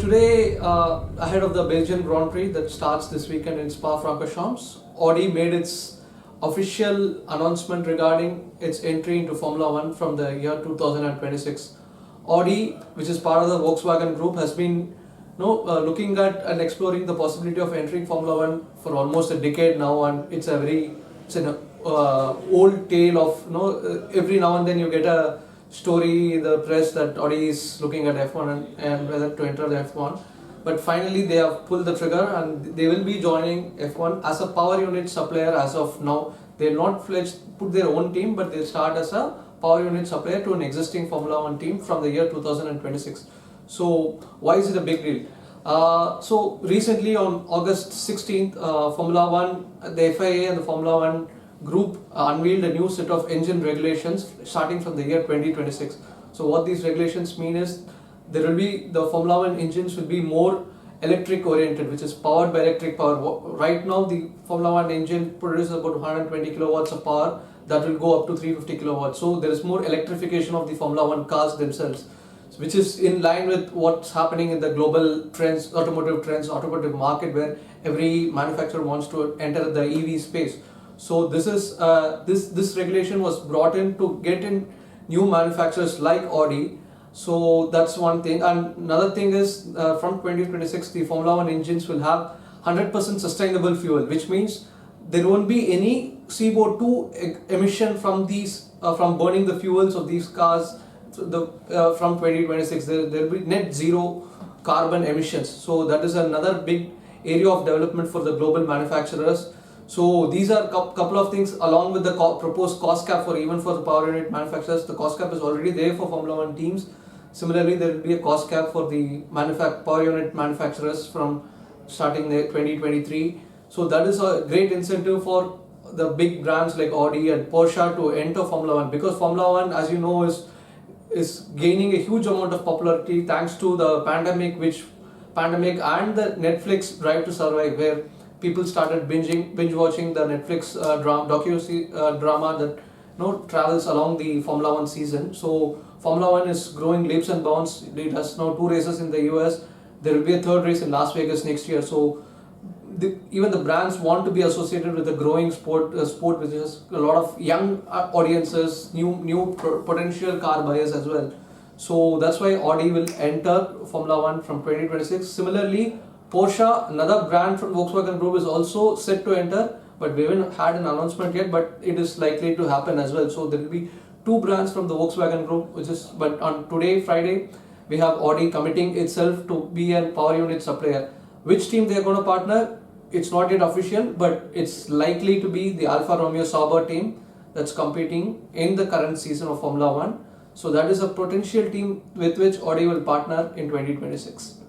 today, ahead of the Belgian Grand Prix that starts this weekend in Spa-Francorchamps, Audi made its official announcement regarding its entry into Formula One from the year 2026. Audi, which is part of the Volkswagen Group, has been looking at and exploring the possibility of entering Formula One for almost a decade now, and it's an old tale of every now and then you get a story in the press that Audi is looking at F1 and whether to enter the F1. But finally they have pulled the trigger and they will be joining F1 as a power unit supplier as of now. They'll not put their own team, but they'll start as a power unit supplier to an existing Formula One team from the year 2026. So why is it a big deal? So recently on August 16th, Formula One, the FIA and the Formula One group unveiled a new set of engine regulations starting from the year 2026. So what these regulations mean is the Formula One engines will be more electric oriented, which is powered by electric power. Right now the Formula One engine produces about 120 kilowatts of power that will go up to 350 kilowatts. So there is more electrification of the Formula One cars themselves, which is in line with what's happening in the global trends, automotive market, where every manufacturer wants to enter the EV space. So this regulation was brought in to get in new manufacturers like Audi. So that's one thing. And another thing is from 2026 the Formula One engines will have 100% sustainable fuel, which means there won't be any CO2 emission from these from burning the fuels of these cars. From 2026 there will be net zero carbon emissions. So that is another big area of development for the global manufacturers. So these are a couple of things along with the proposed cost cap for the power unit manufacturers. The cost cap is already there for Formula One teams. Similarly, there will be a cost cap for the power unit manufacturers from starting 2023. So that is a great incentive for the big brands like Audi and Porsche to enter Formula One, because Formula One, as you know, is gaining a huge amount of popularity thanks to the pandemic and the Netflix Drive to Survive, where people started binge watching the Netflix drama that travels along the Formula One season. So Formula One is growing leaps and bounds. It has now 2 races in the US. There will be a 3rd race in Las Vegas next year. So even the brands want to be associated with the growing sport which has a lot of young audiences, new potential car buyers as well. So that's why Audi will enter Formula One from 2026. Similarly, Porsche, another brand from Volkswagen Group, is also set to enter, but we haven't had an announcement yet, but it is likely to happen as well. So there will be 2 brands from the Volkswagen Group, but on today, Friday, we have Audi committing itself to be a power unit supplier. Which team they are going to partner? It's not yet official, but it's likely to be the Alfa Romeo Sauber team that's competing in the current season of Formula One. So that is a potential team with which Audi will partner in 2026.